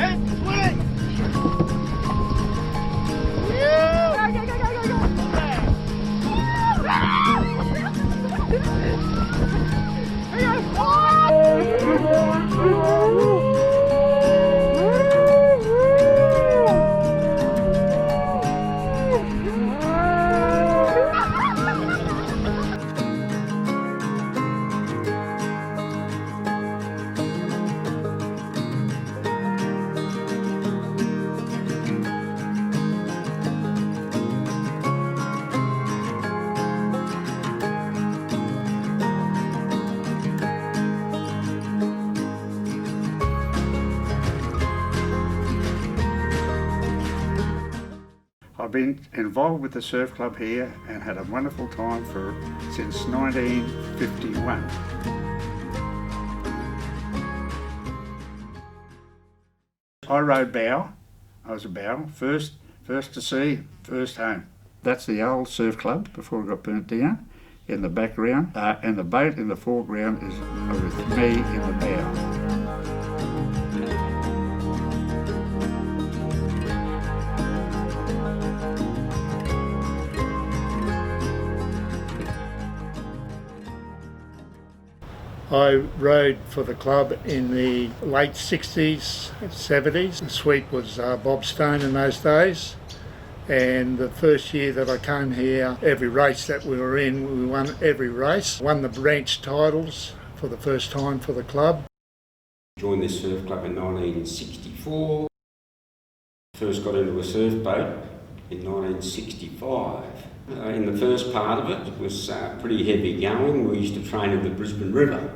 and swing. Go, go, go, go, go, I've been involved with the surf club here and had a wonderful time since 1951. I rode bow. I was a bow, first to sea, first home. That's the old surf club before it got burnt down in the background, and the boat in the foreground is with me in the bow. I rode for the club in the late 60s, 70s. The sweep was Bob Stone in those days. And the first year that I came here, every race that we were in, we won every race. Won the branch titles for the first time for the club. Joined this surf club in 1964. First got into a surf boat in 1965. In the first part of it was pretty heavy going. We used to train in the Brisbane River,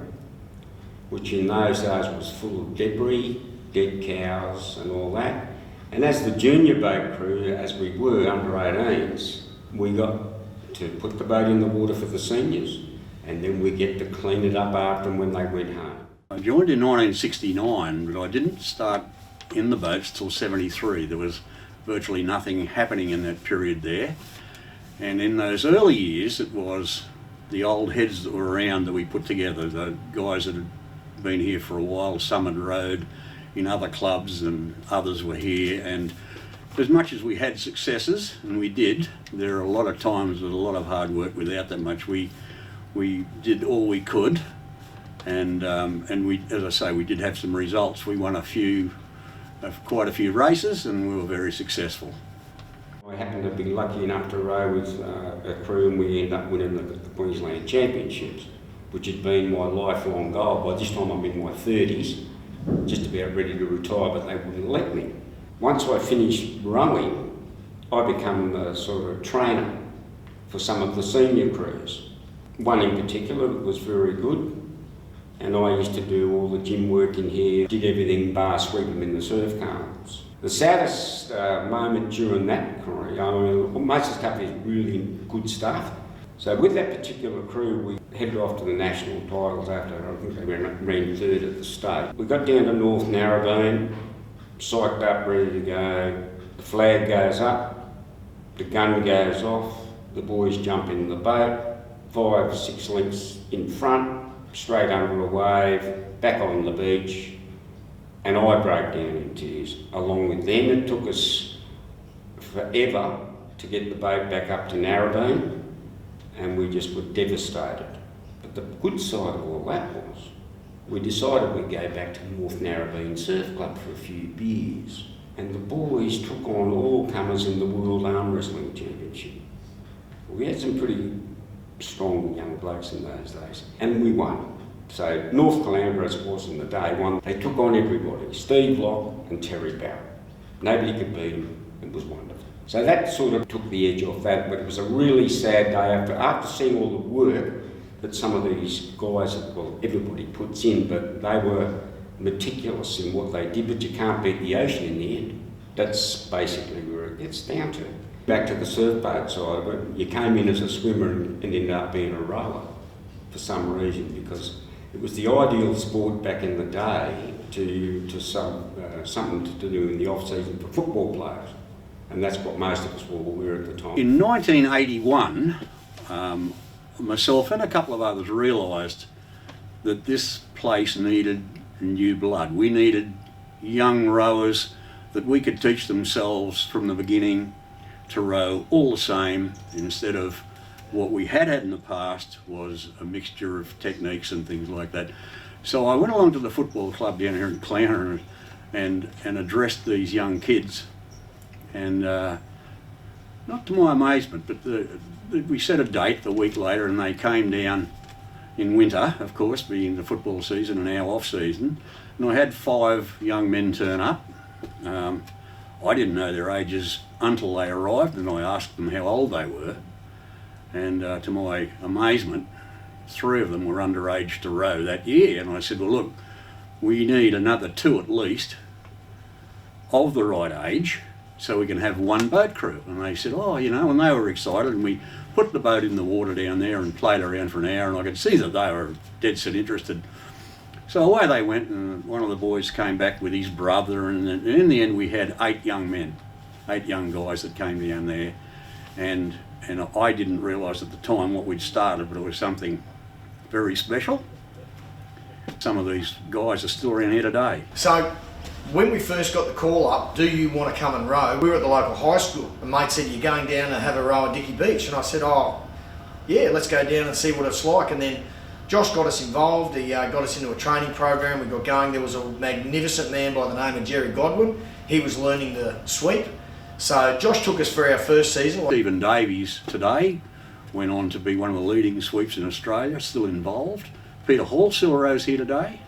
which in those days was full of debris, dead cows and all that. And as the junior boat crew, as we were under 18s, we got to put the boat in the water for the seniors, and then we get to clean it up after them when they went home. I joined in 1969, but I didn't start in the boats till 73. There was virtually nothing happening in that period there. And in those early years, it was the old heads that were around that we put together, the guys that had been here for a while. Some had rowed in other clubs and others were here. And as much as we had successes, and we did, there are a lot of times with a lot of hard work without that much. We did all we could, and we, as I say, we did have some results. We won quite a few races, and we were very successful. I happened to be lucky enough to row with a crew, and we ended up winning the Queensland Championships, which had been my lifelong goal. By this time I'm in my 30s, just about ready to retire, but they wouldn't let me. Once I finished rowing, I became the sort of trainer for some of the senior crews. One in particular was very good, and I used to do all the gym work in here, did everything bar sweep them in the surf carnivals. The saddest moment during that career, I mean, most of the stuff is really good stuff. So with that particular crew, we headed off to the national titles after, I think they ran third at the state. We got down to North Narrabeen, psyched up, ready to go. The flag goes up, the gun goes off, the boys jump in the boat, 5 or 6 lengths in front, straight under a wave, back on the beach. And I broke down in tears along with them. It took us forever to get the boat back up to Narrabeen, and we just were devastated. But the good side of all that was, we decided we'd go back to North Narrabeen Surf Club for a few beers, and the boys took on all comers in the World Arm Wrestling Championship. We had some pretty strong young blokes in those days, and we won. So North Caloundra, as it was in the day, won. They took on everybody, Steve Locke and Terry Barrett. Nobody could beat them. It was wonderful. So that sort of took the edge off that, but it was a really sad day after seeing all the work that some of these guys, well, everybody puts in, but they were meticulous in what they did, but you can't beat the ocean in the end. That's basically where it gets down to. Back to the surf boat side of it, you came in as a swimmer and ended up being a rower for some reason, because it was the ideal sport back in the day to something to do in the off-season for football players. And that's what most of us were at the time. In 1981, myself and a couple of others realised that this place needed new blood. We needed young rowers that we could teach themselves from the beginning to row all the same, instead of what we had in the past was a mixture of techniques and things like that. So I went along to the football club down here in Clowney and addressed these young kids, and not to my amazement, but we set a date the week later, and they came down in winter, of course, being the football season and our off season, and I had 5 young men turn up. I didn't know their ages until they arrived, and I asked them how old they were, and to my amazement, 3 of them were underage to row that year. And I said, well, look, we need another 2 at least of the right age so we can have 1 boat crew. And they said, oh, you know, and they were excited, and we put the boat in the water down there and played around for an hour, and I could see that they were dead set interested. So away they went, and one of the boys came back with his brother, and in the end we had 8 young men, 8 young guys that came down there, and I didn't realise at the time what we'd started, but it was something very special. Some of these guys are still around here today. So, when we first got the call up, do you want to come and row? We were at the local high school. A mate said, you're going down to have a row at Dicky Beach. And I said, oh, yeah, let's go down and see what it's like. And then Josh got us involved. He got us into a training program. We got going. There was a magnificent man by the name of Jerry Godwin. He was learning the sweep. So Josh took us for our first season. Stephen Davies today went on to be one of the leading sweeps in Australia, still involved. Peter Hall still rows here today.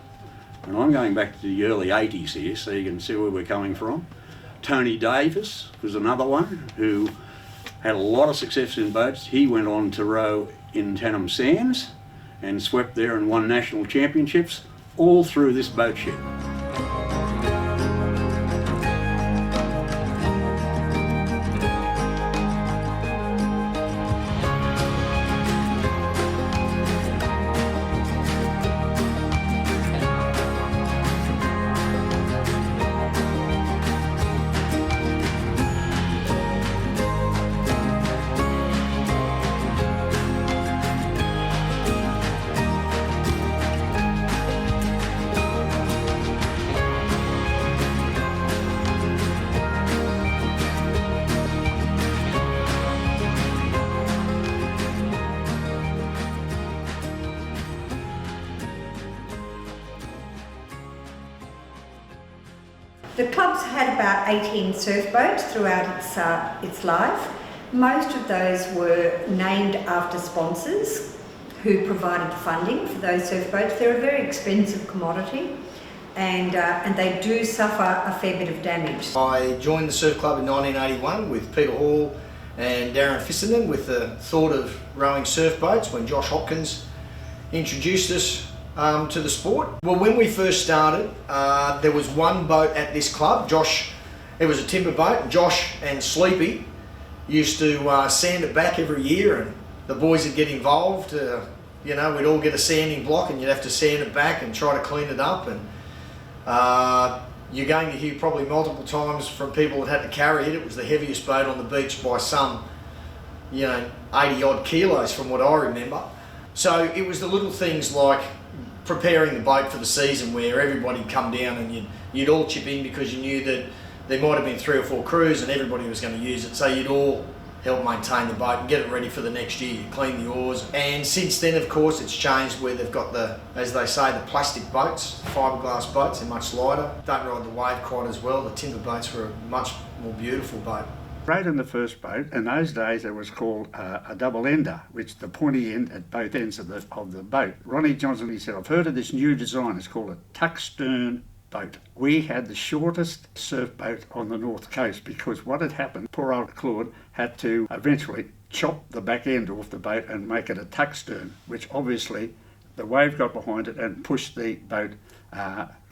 And I'm going back to the early 80s here, so you can see where we're coming from. Tony Davis was another one who had a lot of success in boats. He went on to row in Tannum Sands and swept there and won national championships all through this boat shed. The club's had about 18 surf boats throughout its life. Most of those were named after sponsors who provided funding for those surf boats. They're a very expensive commodity, and they do suffer a fair bit of damage. I joined the surf club in 1981 with Peter Hall and Darren Fissenden with the thought of rowing surf boats when Josh Hopkins introduced us to the sport. Well, when we first started, there was 1 boat at this club. It was a timber boat, and Josh and Sleepy used to sand it back every year, and the boys would get involved. You know, we'd all get a sanding block and you'd have to sand it back and try to clean it up. And you're going to hear probably multiple times from people that had to carry it. It was the heaviest boat on the beach by some, 80 odd kilos from what I remember. So it was the little things like preparing the boat for the season, where everybody come down and you'd all chip in because you knew that there might have been 3 or 4 crews and everybody was going to use it. So you'd all help maintain the boat and get it ready for the next year. You clean the oars. And since then, of course, it's changed where they've got the, as they say, the plastic boats, fiberglass boats. They're much lighter. Don't ride the wave quite as well. The timber boats were a much more beautiful boat. Rowed in the first boat. In those days, it was called a double ender, which the pointy end at both ends of the boat. Ronnie Johnson, he said, I've heard of this new design. It's called a tuck stern boat. We had the shortest surf boat on the north coast, because what had happened, poor old Claude had to eventually chop the back end off the boat and make it a tuck stern, which obviously the wave got behind it and pushed the boat,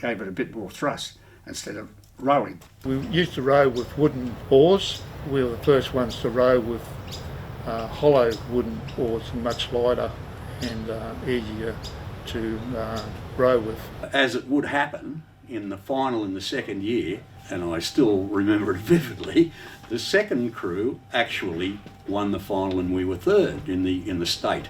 gave it a bit more thrust instead of rowing. We used to row with wooden oars. We were the first ones to row with hollow wooden oars, much lighter and easier to row with. As it would happen in the final in the second year, and I still remember it vividly, the second crew actually won the final and we were third in the state.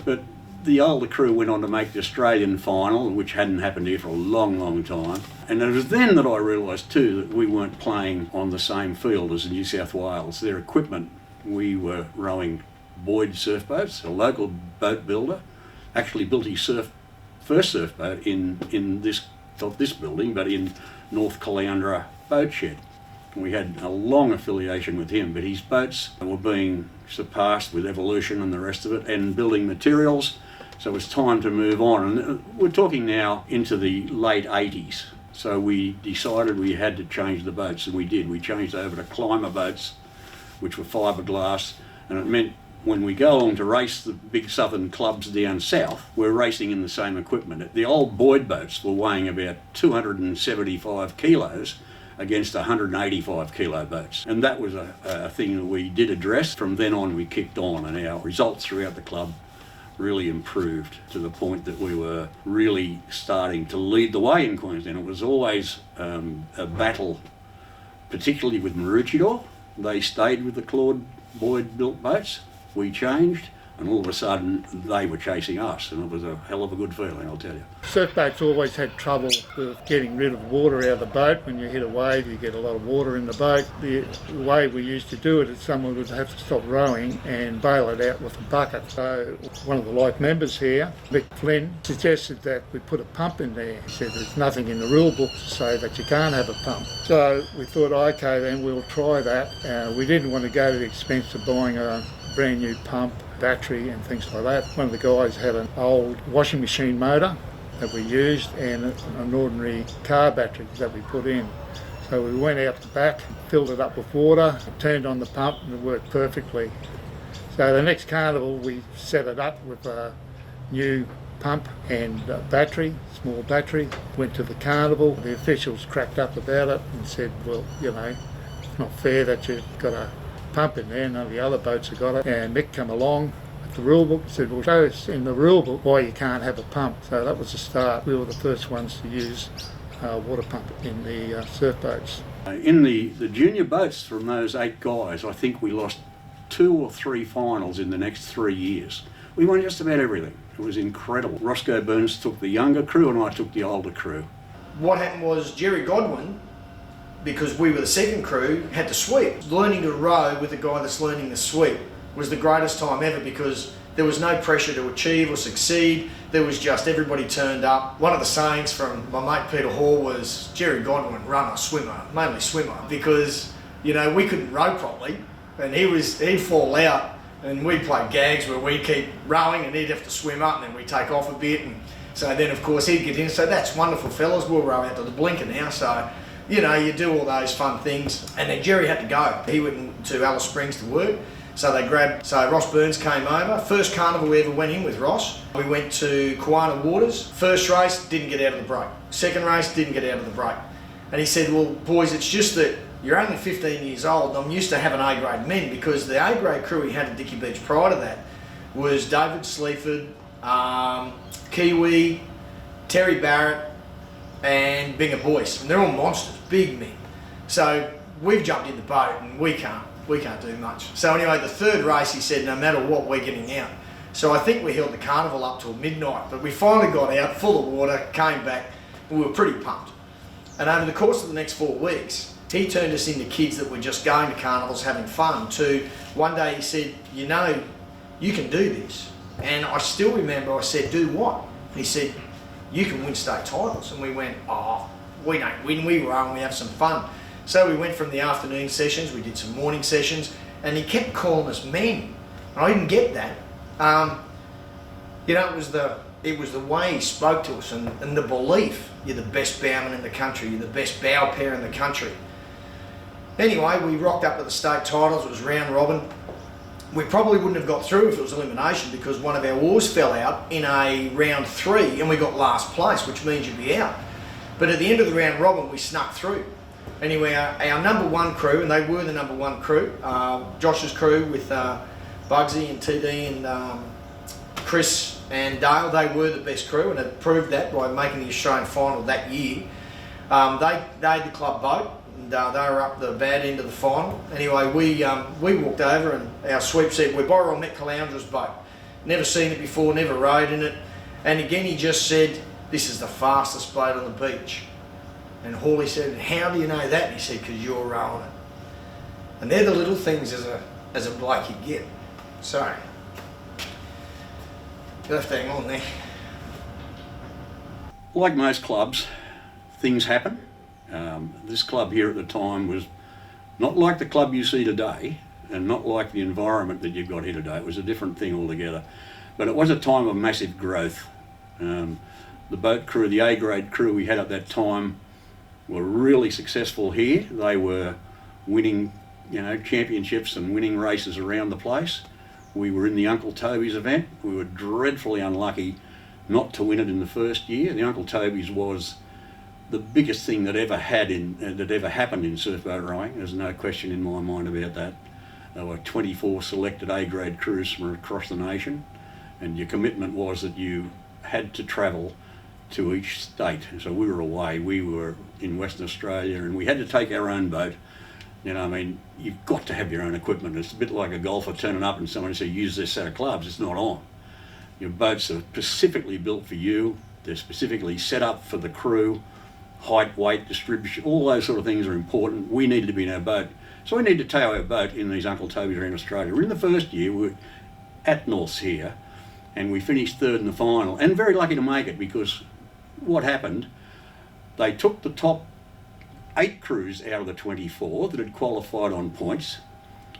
But The older crew went on to make the Australian final, which hadn't happened here for a long, long time. And it was then that I realised too that we weren't playing on the same field as New South Wales. Their equipment, we were rowing Boyd surf boats. A local boat builder actually built his first surf boat in this, not this building, but in North Caloundra boat shed. We had a long affiliation with him, but his boats were being surpassed with evolution and the rest of it, and building materials, so it was time to move on. And we're talking now into the late 80s, so we decided we had to change the boats, and we did. We changed over to climber boats, which were fiberglass, and it meant when we go along to race the big southern clubs down south, we're racing in the same equipment. The old Boyd boats were weighing about 275 kilos, against 185 kilo boats. And that was a thing that we did address. From then on we kicked on, and our results throughout the club really improved to the point that we were really starting to lead the way in Queensland. It was always a battle, particularly with Maroochydore. They stayed with the Claude Boyd built boats. We changed, and all of a sudden they were chasing us, and it was a hell of a good feeling, I'll tell you. Surf boats always had trouble with getting rid of water out of the boat. When you hit a wave, you get a lot of water in the boat. The way we used to do it is someone would have to stop rowing and bail it out with a bucket. So one of the life members here, Mick Flynn, suggested that we put a pump in there. He said there's nothing in the rule book to say that you can't have a pump. So we thought, okay, then we'll try that. We didn't want to go to the expense of buying a brand new pump, battery and things like that. One of the guys had an old washing machine motor that we used and an ordinary car battery that we put in. So we went out the back, filled it up with water, turned on the pump, and it worked perfectly. So the next carnival we set it up with a new pump and battery, small battery. Went to the carnival, the officials cracked up about it and said, well, you know, it's not fair that you've got a pump in there, none of the other boats have got it. And Mick come along with the rule book and said, well, show us in the rule book why you can't have a pump. So that was the start. We were the first ones to use a water pump in the surf boats. In the junior boats from those 8 guys, I think we lost 2 or 3 finals in the next 3 years. We won just about everything. It was incredible. Roscoe Burns took the younger crew and I took the older crew. What happened was Jerry Godwin, because we were the second crew, had to sweep. Learning to row with a guy that's learning to sweep was the greatest time ever, because there was no pressure to achieve or succeed. There was just everybody turned up. One of the sayings from my mate Peter Hall was, Jerry Godwin, runner, swimmer, mainly swimmer, because, you know, we couldn't row properly, and he'd fall out, and we'd play gags where we'd keep rowing and he'd have to swim up, and then we'd take off a bit, and so then of course he'd get in. So that's wonderful, fellas, we'll row out to the blinker now. So, you know, you do all those fun things. And then Jerry had to go. He went to Alice Springs to work. So Ross Burns came over. First carnival we ever went in with Ross. We went to Kiwana Waters. First race, didn't get out of the break. Second race, didn't get out of the break. And he said, well, boys, it's just that you're only 15 years old. I'm used to having A-grade men, because the A-grade crew he had at Dicky Beach prior to that was David Sleaford, Kiwi, Terry Barrett, and Binga Boyce, and they're all monsters, big men. So we've jumped in the boat and we can't do much. So anyway, the third race, he said, no matter what, we're getting out. So I think we held the carnival up till midnight, but we finally got out, full of water, came back, and we were pretty pumped. And over the course of the next 4 weeks, he turned us into kids that were just going to carnivals, having fun, to one day he said, you know, you can do this. And I still remember, I said, do what? And he said, you can win state titles. And we went, oh, we don't win, we row and we have some fun. So we went from the afternoon sessions, we did some morning sessions, and he kept calling us men. And I didn't get that. You know, it was the way he spoke to us, and the belief, you're the best bowman in the country, you're the best bow pair in the country. Anyway, we rocked up to the state titles, it was round robin. We probably wouldn't have got through if it was elimination, because one of our oars fell out in a round 3 and we got last place, which means you'd be out. But at the end of the round robin, we snuck through. Anyway, our number 1 crew, and they were the number 1 crew, Josh's crew with Bugsy and TD and Chris and Dale, they were the best crew, and it proved that by making the Australian final that year. They had the club boat, and they were up the bad end of the final. Anyway, we walked over and our sweep said, we're borrowing Met Caloundra's boat. never seen it before, never rode in it. And again, he just said, this is the fastest blade on the beach. And Hawley said, how do you know that? And he said, because you're rowing it. And they're the little things as a bloke you get. So, you'll have to hang on there. Like most clubs, things happen. This club here at the time was not like the club you see today, and not like the environment that you've got here today. It was a different thing altogether. But it was a time of massive growth. The boat crew, the A-grade crew we had at that time, were really successful here. They were winning, championships and winning races around the place. We were in the Uncle Toby's event. We were dreadfully unlucky not to win it in the first year. The Uncle Toby's was the biggest thing that ever happened in surfboat rowing. There's no question in my mind about that. There were 24 selected A-grade crews from across the nation, and your commitment was that you had to travel to each state. So we were away. We were in Western Australia, and we had to take our own boat. You've got to have your own equipment. It's a bit like a golfer turning up and someone says, use this set of clubs. It's not on. Your boats are specifically built for you. They're specifically set up for the crew. Height, weight, distribution, all those sort of things are important. We needed to be in our boat. So we need to tow our boat in these Uncle Toby's around Australia. We're in the first year, we were at Norths here, and we finished third in the final, and very lucky to make it, because what happened, they took the top 8 crews out of the 24 that had qualified on points,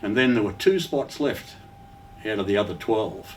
and then there were 2 spots left out of the other 12.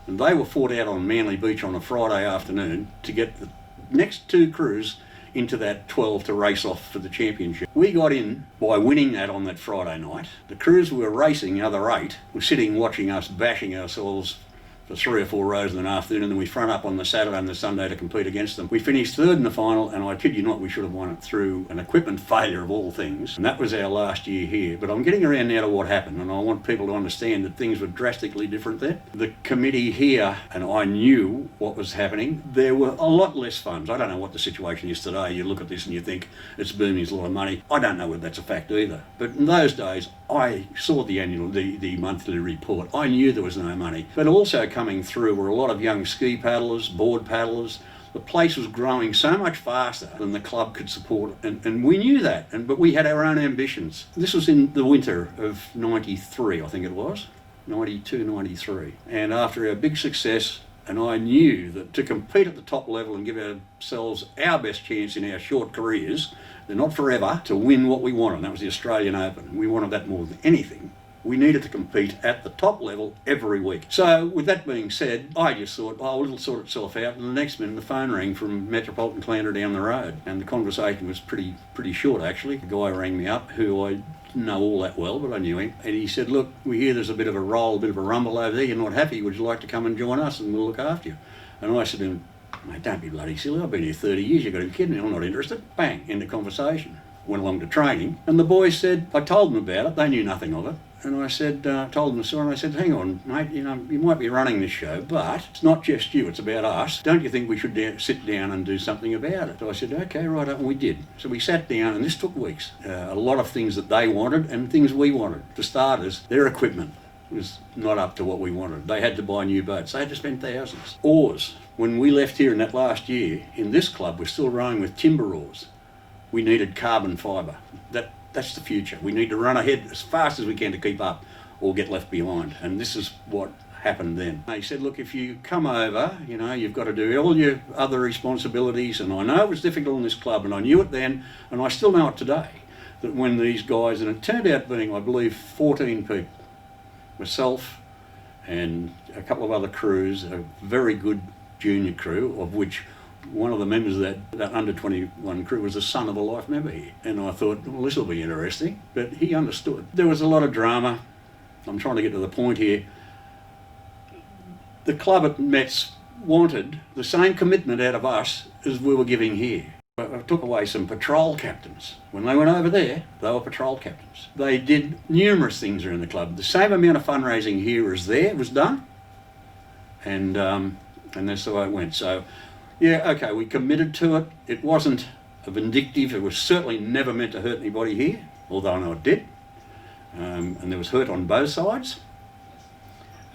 And they were fought out on Manly Beach on a Friday afternoon to get the next 2 crews into that 12 to race off for the championship. We got in by winning that on that Friday night. The crews we were racing, the other 8, were sitting watching us bashing ourselves for 3 or 4 rows in an afternoon, and then we front up on the Saturday and the Sunday to compete against them. We finished third in the final, and I kid you not, we should have won it through an equipment failure of all things. And that was our last year here. But I'm getting around now to what happened, and I want people to understand that things were drastically different then. The committee here, and I knew what was happening, there were a lot less funds. I don't know what the situation is today. You look at this and you think it's booming, it's a lot of money. I don't know whether that's a fact either. But in those days, I saw the monthly report. I knew there was no money. But also coming through were a lot of young ski paddlers, board paddlers. The place was growing so much faster than the club could support, and we knew that, but we had our own ambitions. This was in the winter of 93, I think it was, 92, 93. And after our big success, and I knew that to compete at the top level and give ourselves our best chance in our short careers, they're not forever, to win what we wanted. And that was the Australian Open. We wanted that more than anything. We needed to compete at the top level every week. So with that being said, I just thought, oh, it'll sort itself out. And the next minute the phone rang from Metropolitan Clanter down the road. And the conversation was pretty short, actually. The guy rang me up, who I didn't know all that well, but I knew him. And he said, look, we hear there's a bit of a roll, a bit of a rumble over there. You're not happy. Would you like to come and join us and we'll look after you? And I said to him, mate, don't be bloody silly. I've been here 30 years. You've got to be kidding me. I'm not interested. Bang, end of conversation. Went along to training. And the boys said, I told them about it. They knew nothing of it. And I said, told them the story, and I said, hang on, mate, you might be running this show, but it's not just you, it's about us. Don't you think we should sit down and do something about it? So I said, okay, right, and we did. So we sat down, and this took weeks. A lot of things that they wanted and things we wanted. For starters, their equipment was not up to what we wanted. They had to buy new boats. They had to spend thousands. Oars. When we left here in that last year, in this club, we're still rowing with timber oars. We needed carbon fibre. That's the future. We need to run ahead as fast as we can to keep up or get left behind. And this is what happened then. They said, look, if you come over, you've got to do all your other responsibilities. And I know it was difficult in this club, and I knew it then, and I still know it today, that when these guys, and it turned out being, I believe, 14 people, myself and a couple of other crews, a very good junior crew, of which one of the members of that under 21 crew was the son of a life member here. And I thought, well, this will be interesting. But he understood. There was a lot of drama. I'm trying to get to the point here. The club at Mets wanted the same commitment out of us as we were giving here. I took away some patrol captains. When they went over there, they were patrol captains. They did numerous things around the club. The same amount of fundraising here as there was done. And that's the way it went. So, yeah, okay, we committed to it. It wasn't a vindictive. It was certainly never meant to hurt anybody here, although I know it did. And there was hurt on both sides.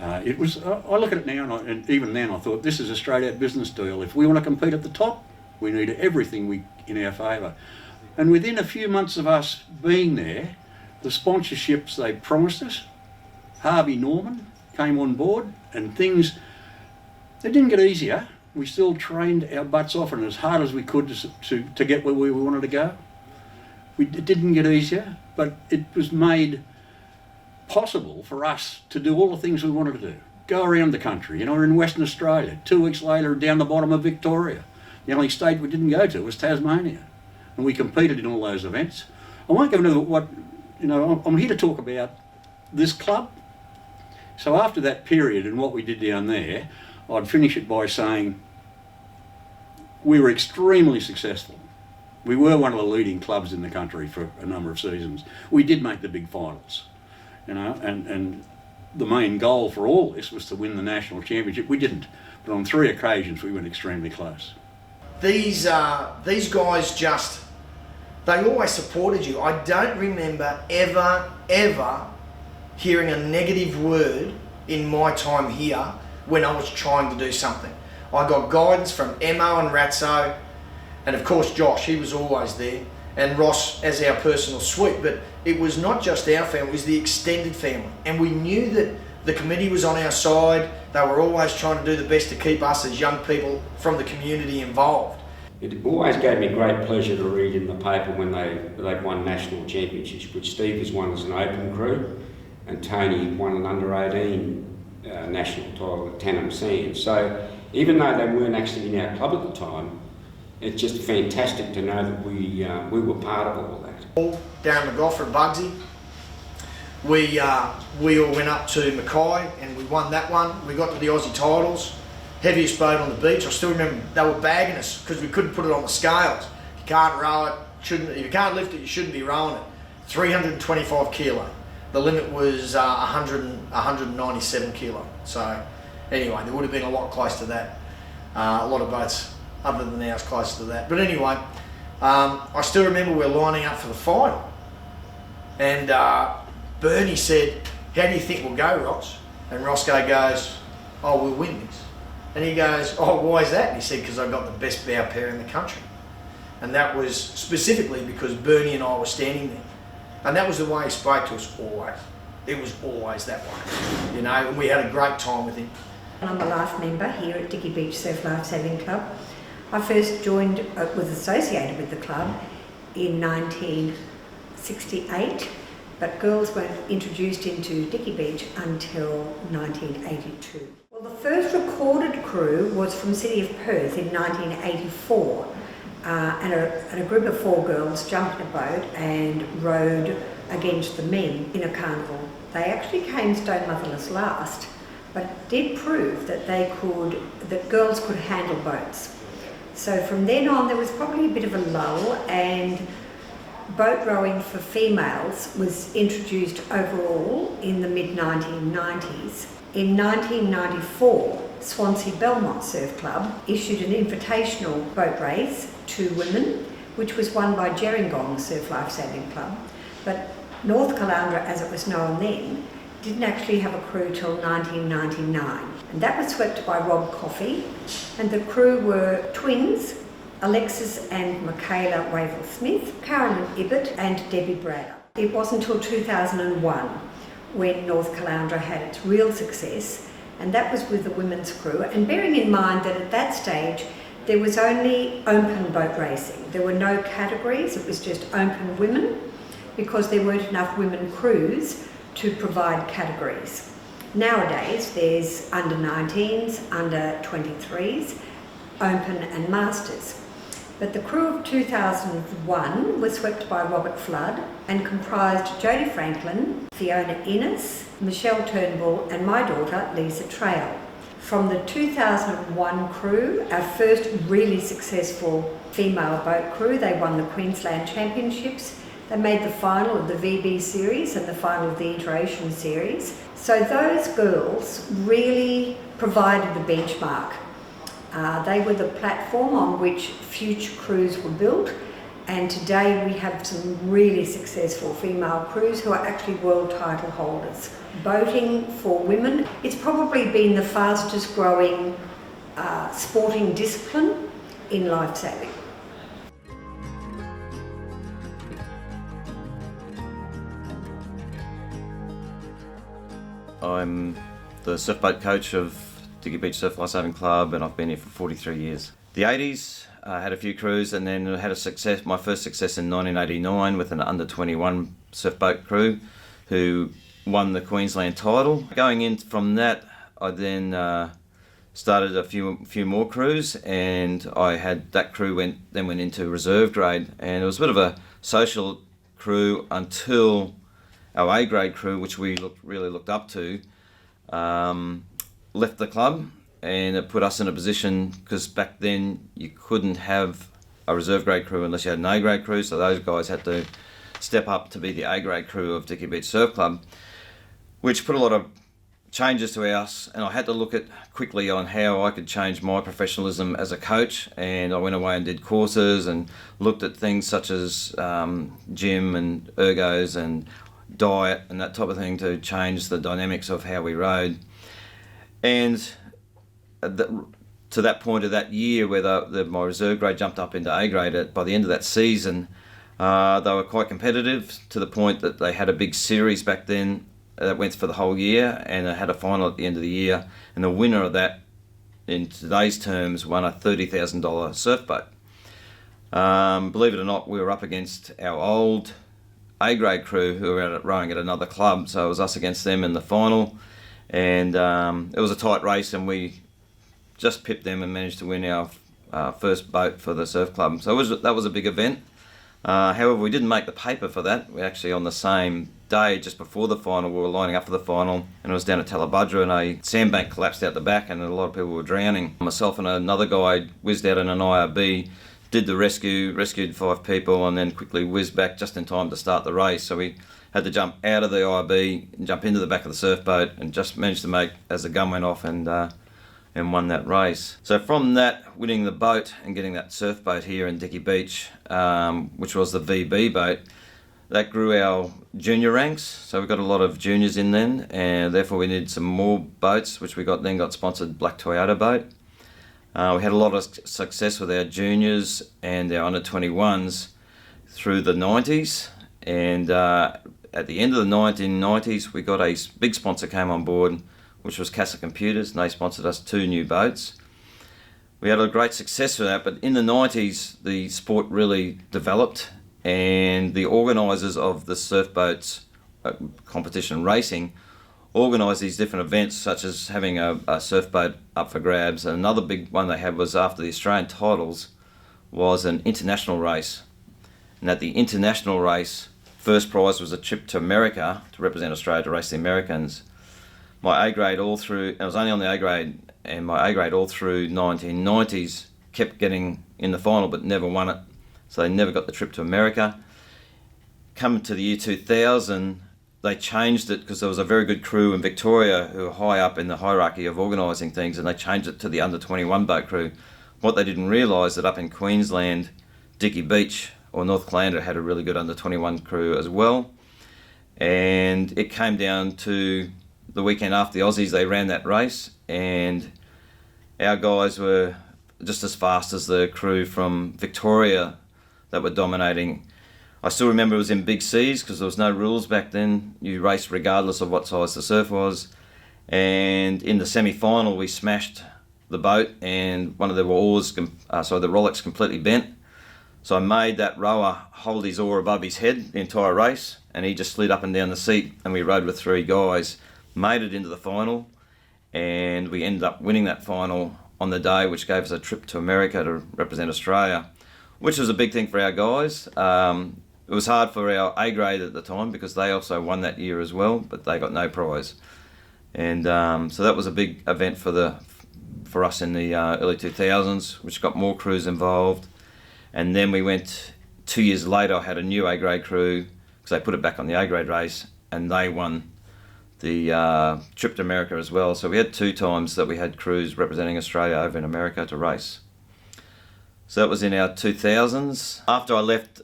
It was. I look at it now, and even then I thought this is a straight out business deal. If we want to compete at the top, we need everything in our favour. And within a few months of us being there, the sponsorships they promised us, Harvey Norman came on board, and things, they didn't get easier. We still trained our butts off and as hard as we could to get where we wanted to go. It didn't get easier, but it was made possible for us to do all the things we wanted to do. Go around the country. You know, we're in Western Australia. 2 weeks later, down the bottom of Victoria. The only state we didn't go to was Tasmania. And we competed in all those events. I won't go into what, you know, I'm here to talk about this club. So after that period and what we did down there, I'd finish it by saying we were extremely successful. We were one of the leading clubs in the country for a number of seasons. We did make the big finals, you know, and the main goal for all this was to win the national championship. We didn't, but on 3 occasions we went extremely close. These guys just, they always supported you. I don't remember ever hearing a negative word in my time here when I was trying to do something. I got guidance from Emo and Ratso, and of course Josh, he was always there, and Ross as our personal sweep. But it was not just our family, it was the extended family. And we knew that the committee was on our side. They were always trying to do the best to keep us as young people from the community involved. It always gave me great pleasure to read in the paper when they won national championships, which Steve has won as an open crew, and Tony won an under-18 national title at Tannum Sands. So even though they weren't actually in our club at the time, it's just fantastic to know that we were part of all of that. Darren McGoffin and Bugsy, we all went up to Mackay and we won that one. We got to the Aussie titles, heaviest boat on the beach. I still remember they were bagging us because we couldn't put it on the scales. You can't row it, if you can't lift it, you shouldn't be rowing it. 325 kilo. The limit was 197 kilo. So anyway, there would have been a lot close to that. A lot of boats other than ours close to that. But anyway, I still remember we were lining up for the final. And Bernie said, "How do you think we'll go, Ross?" And Roscoe goes, "Oh, we'll win this." And he goes, "Oh, why is that?" And he said, "Because I got the best bow pair in the country." And that was specifically because Bernie and I were standing there. And that was the way he spoke to us always. It was always that way, you know, and we had a great time with him. I'm a life member here at Dicky Beach Surf Life Saving Club. I first was associated with the club in 1968, but girls weren't introduced into Dicky Beach until 1982. Well, the first recorded crew was from City of Perth in 1984. And a group of 4 girls jumped in a boat and rowed against the men in a carnival. They actually came stone motherless last, but did prove that girls could handle boats. So from then on there was probably a bit of a lull, and boat rowing for females was introduced overall in the mid-1990s. In 1994, Swansea Belmont Surf Club issued an invitational boat race to women, which was won by Gerringong Surf Life Saving Club. But North Caloundra, as it was known then, didn't actually have a crew till 1999. And that was swept by Rob Coffey, and the crew were twins, Alexis and Michaela Wavell-Smith, Carolyn Ibbott and Debbie Bradder. It wasn't until 2001 when North Caloundra had its real success, and that was with the women's crew. And bearing in mind that at that stage there was only open boat racing. There were no categories, it was just open women, because there weren't enough women crews to provide categories. Nowadays there's under 19s, under 23s, open and masters. But the crew of 2001 was swept by Robert Flood and comprised Jodie Franklin, Fiona Innes, Michelle Turnbull and my daughter Lisa Trail. From the 2001 crew, our first really successful female boat crew, they won the Queensland Championships. They made the final of the VB series and the final of the Iteration series. So those girls really provided the benchmark. They were the platform on which future crews were built, And today we have some really successful female crews who are actually world title holders. Boating for women, it's probably been the fastest growing sporting discipline in lifesaving. I'm the surf boat coach of Dicky Beach Surf Lifesaving Club, and I've been here for 43 years. The 80s, I had a few crews, and then I had my first success in 1989 with an under 21 surf boat crew who won the Queensland title. Going in from that, I then started a few more crews, and I had that crew went into reserve grade, and it was a bit of a social crew until our A grade crew, which we really looked up to, left the club, and it put us in a position, because back then you couldn't have a reserve grade crew unless you had an A grade crew, so those guys had to step up to be the A grade crew of Dicky Beach Surf Club, which put a lot of changes to us, and I had to look at quickly on how I could change my professionalism as a coach, and I went away and did courses and looked at things such as gym and ergos and diet and that type of thing to change the dynamics of how we rode. And to that point of that year where my reserve grade jumped up into A grade, by the end of that season they were quite competitive, to the point that they had a big series back then that went for the whole year, and they had a final at the end of the year, and the winner of that, in today's terms, won a $30,000 surf boat. Believe it or not, we were up against our old A grade crew who were rowing at another club, so it was us against them in the final, and it was a tight race, and we just pipped them and managed to win our first boat for the surf club. So that was a big event. However, we didn't make the paper for that. We actually, on the same day, just before the final, we were lining up for the final, and it was down at Talabudra, and a sandbank collapsed out the back, and a lot of people were drowning. Myself and another guy whizzed out in an IRB, did the rescue, rescued 5 people, and then quickly whizzed back just in time to start the race. So we had to jump out of the IRB and jump into the back of the surf boat, and just managed to make as the gun went off, and won that race. So from that, winning the boat and getting that surf boat here in Dicky Beach, which was the VB boat, that grew our junior ranks. So we got a lot of juniors in then, and therefore we needed some more boats, which we then got sponsored Black Toyota boat. We had a lot of success with our juniors and our under 21s through the 90s, and at the end of the 1990s we got a big sponsor came on board, which was Casa Computers, and they sponsored us 2 new boats. We had a great success with that, but in the 90s the sport really developed, and the organisers of the surf boats competition racing organised these different events, such as having a surf boat up for grabs. And another big one they had was, after the Australian titles, was an international race. And at the international race, first prize was a trip to America to represent Australia, to race the Americans. My A grade all through, I was only on the A grade, and my A grade all through 1990s kept getting in the final but never won it. So they never got the trip to America. Coming to the year 2000, they changed it because there was a very good crew in Victoria who were high up in the hierarchy of organising things, and they changed it to the under 21 boat crew. What they didn't realise, that up in Queensland, Dicky Beach or North Caloundra had a really good under 21 crew as well. And it came down to the weekend after the Aussies, they ran that race, and our guys were just as fast as the crew from Victoria that were dominating. I still remember it was in big seas because there was no rules back then. You raced regardless of what size the surf was. And in the semi-final we smashed the boat, and one of the oars, the Rolex completely bent. So I made that rower hold his oar above his head the entire race, and he just slid up and down the seat, and we rode with 3 guys, made it into the final, and we ended up winning that final on the day, which gave us a trip to America to represent Australia, which was a big thing for our guys. It was hard for our A grade at the time because they also won that year as well, but they got no prize. And so that was a big event for us in the early 2000s, which got more crews involved. And then we went 2 years later, I had a new A grade crew because they put it back on the A grade race, and they won the trip to America as well. So we had 2 times that we had crews representing Australia over in America to race. So that was in our 2000s. After I left,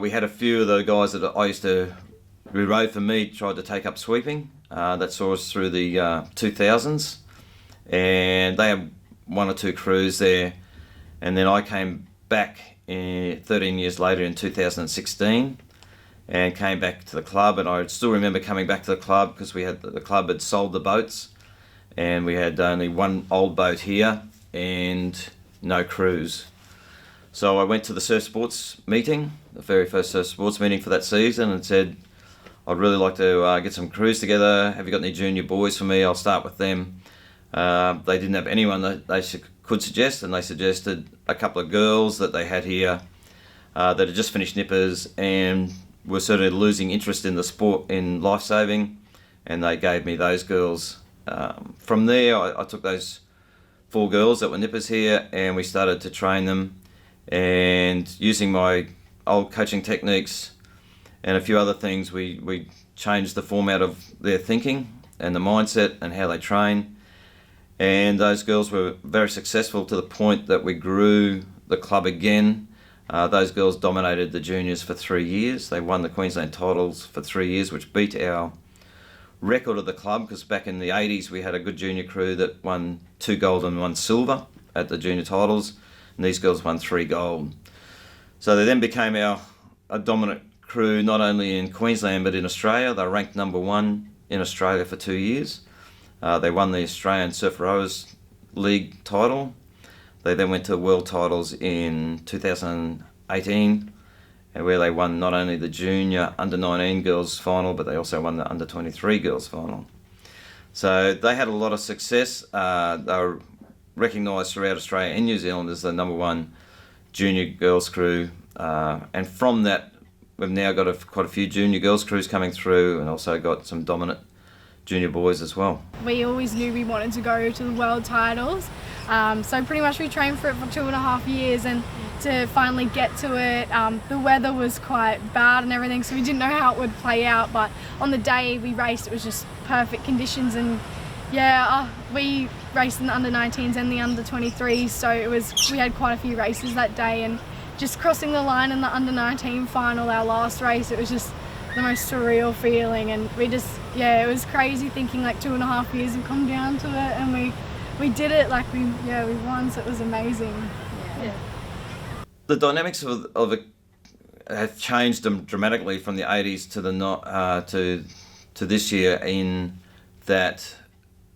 we had a few of the guys that I used to, who rode for me, tried to take up sweeping. That saw us through the 2000s. And they had 1 or 2 crews there. And then I came back 13 years later in 2016 and came back to the club. And I still remember coming back to the club because the club had sold the boats and we had only 1 old boat here and no crews. So I went to the surf sports meeting, the very first surf sports meeting for that season, and said, I'd really like to get some crews together. Have you got any junior boys for me? I'll start with them. They didn't have anyone that they could suggest, and they suggested a couple of girls that they had here that had just finished nippers and were sort of losing interest in the sport, in lifesaving, and they gave me those girls. From there, I took those 4 girls that were nippers here and we started to train them, and using my old coaching techniques and a few other things, we changed the format of their thinking and the mindset and how they train. And those girls were very successful to the point that we grew the club again. Those girls dominated the juniors for 3 years. They won the Queensland titles for 3 years, which beat our record of the club, because back in the 80s we had a good junior crew that won 2 gold and 1 silver at the junior titles, and these girls won 3 gold. So they then became a dominant crew not only in Queensland but in Australia. They were ranked number 1 in Australia for 2 years. They won the Australian Surf Rowers League title. They then went to world titles in 2018, where they won not only the junior under-19 girls final, but they also won the under-23 girls final. So they had a lot of success. They were recognised throughout Australia and New Zealand as the number 1 junior girls crew. And from that, we've now got quite a few junior girls crews coming through, and also got some dominant junior boys as well. We always knew we wanted to go to the world titles, so pretty much we trained for it for 2.5 years, and to finally get to it, the weather was quite bad and everything, so we didn't know how it would play out, but on the day we raced it was just perfect conditions, and we raced in the under-19s and the under-23s, so we had quite a few races that day, and just crossing the line in the under-19 final, our last race, it was just the most surreal feeling, and it was crazy thinking like 2.5 years have come down to it, and we did it, like we won, so it was amazing. Yeah. The dynamics of it have changed dramatically from the 80s to this year, in that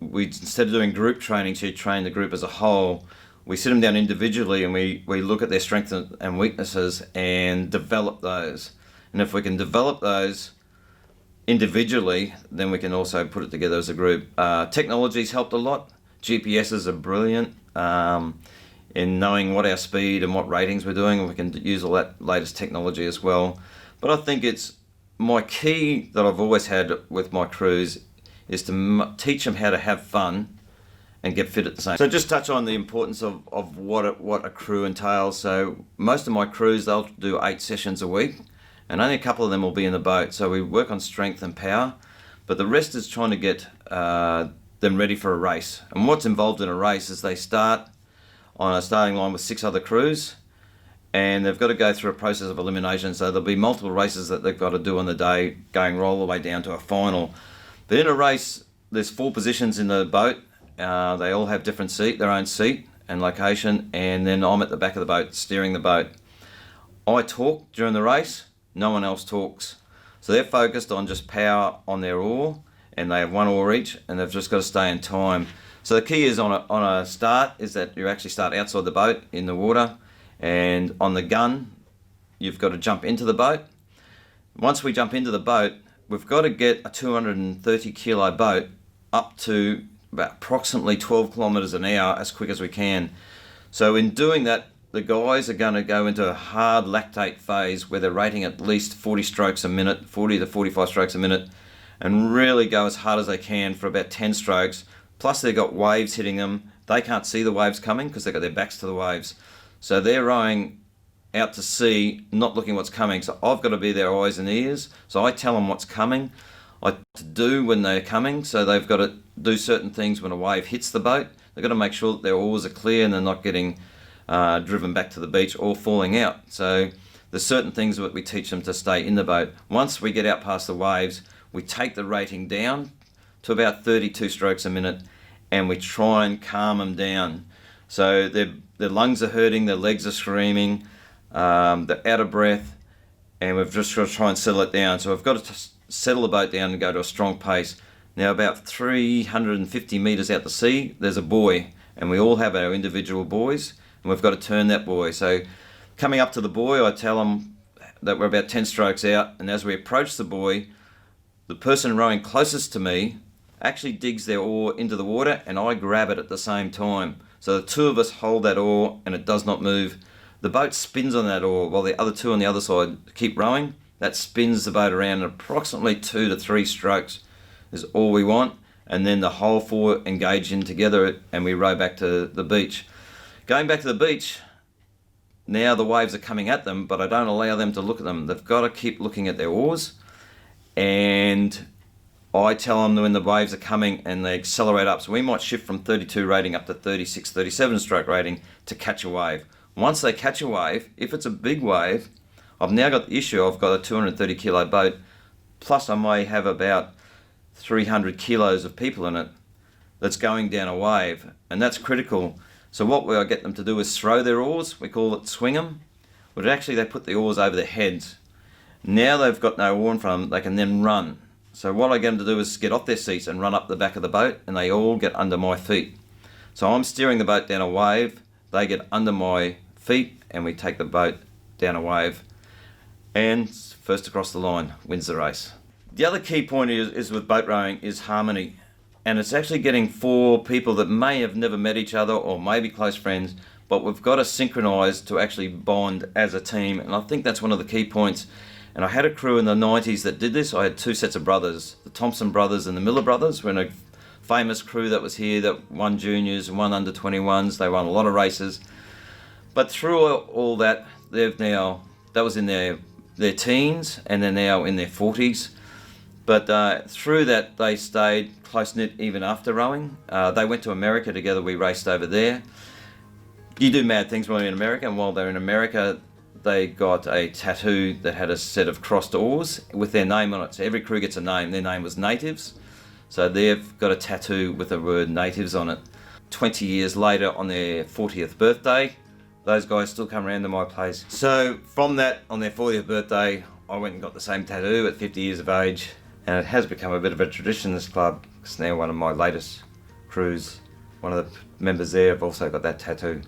we, instead of doing group training to train the group as a whole, we sit them down individually and we look at their strengths and weaknesses and develop those. And if we can develop those individually, then we can also put it together as a group. Technology's helped a lot. GPSs are brilliant in knowing what our speed and what ratings we're doing, and we can use all that latest technology as well. But I think it's my key that I've always had with my crews is to teach them how to have fun and get fit at the same. So just touch on the importance of what a crew entails. So most of my crews, they'll do 8 sessions a week, and only a couple of them will be in the boat. So we work on strength and power, but the rest is trying to get them ready for a race. And what's involved in a race is they start on a starting line with 6 other crews, and they've got to go through a process of elimination. So there'll be multiple races that they've got to do on the day, going all the way down to a final. But in a race, there's 4 positions in the boat. They all have their own seat and location, and then I'm at the back of the boat steering the boat. I talk during the race, no one else talks. So they're focused on just power on their oar, and they have 1 oar each, and they've just got to stay in time. So the key is on a start is that you actually start outside the boat in the water, and on the gun you've got to jump into the boat. Once we jump into the boat, we've got to get a 230 kilo boat up to about approximately 12 kilometres an hour as quick as we can. So in doing that, the guys are going to go into a hard lactate phase where they're rating at least 40 strokes a minute, 40 to 45 strokes a minute, and really go as hard as they can for about 10 strokes. Plus they've got waves hitting them. They can't see the waves coming because they've got their backs to the waves. So they're rowing out to sea, not looking what's coming. So I've got to be their eyes and ears. So I tell them what's coming, what to do when they're coming. So they've got to do certain things when a wave hits the boat. They've got to make sure that their oars are clear and they're not getting driven back to the beach or falling out. So there's certain things that we teach them to stay in the boat. Once we get out past the waves, we take the rating down to about 32 strokes a minute, and we try and calm them down. So their lungs are hurting, their legs are screaming, they're out of breath, and we've just got to try and settle it down. So we've got to settle the boat down and go to a strong pace. Now about 350 metres out to sea, there's a buoy, and we all have our individual buoys, and we've got to turn that buoy. So coming up to the buoy, I tell them that we're about 10 strokes out, and as we approach the buoy, the person rowing closest to me actually digs their oar into the water, and I grab it at the same time. So the two of us hold that oar and it does not move. The boat spins on that oar while the other two on the other side keep rowing. That spins the boat around, and approximately 2 to 3 strokes is all we want. And then the whole four engage in together and we row back to the beach. Going back to the beach, now the waves are coming at them, but I don't allow them to look at them. They've got to keep looking at their oars, and I tell them when the waves are coming and they accelerate up. So we might shift from 32 rating up to 36, 37 stroke rating to catch a wave. Once they catch a wave, if it's a big wave, I've now got the issue, I've got a 230 kilo boat, plus I may have about 300 kilos of people in it that's going down a wave, and that's critical. So what I get them to do is throw their oars, we call it swing them, but actually they put the oars over their heads. Now they've got no oar in front of them, they can then run. So what I get them to do is get off their seats and run up the back of the boat, and they all get under my feet. So I'm steering the boat down a wave, they get under my feet, and we take the boat down a wave, and first across the line wins the race. The other key point is with boat rowing is harmony, and it's actually getting 4 people that may have never met each other or may be close friends, but we've got to synchronise to actually bond as a team, and I think that's one of the key points. And I had a crew in the 90s that did this. I had 2 sets of brothers, the Thompson brothers and the Miller brothers. We're in a famous crew that was here that won juniors and won under 21s. They won a lot of races. But through all that, that was in their teens, and they're now in their 40s. But through that, they stayed close-knit even after rowing. They went to America together. We raced over there. You do mad things when you're in America, and while they're in America, they got a tattoo that had a set of crossed oars with their name on it. So every crew gets a name. Their name was Natives. So they've got a tattoo with the word Natives on it. 20 years later, on their 40th birthday, those guys still come around to my place. So from that, on their 40th birthday, I went and got the same tattoo at 50 years of age. And it has become a bit of a tradition in this club, because now one of my latest crews, one of the members there have also got that tattoo.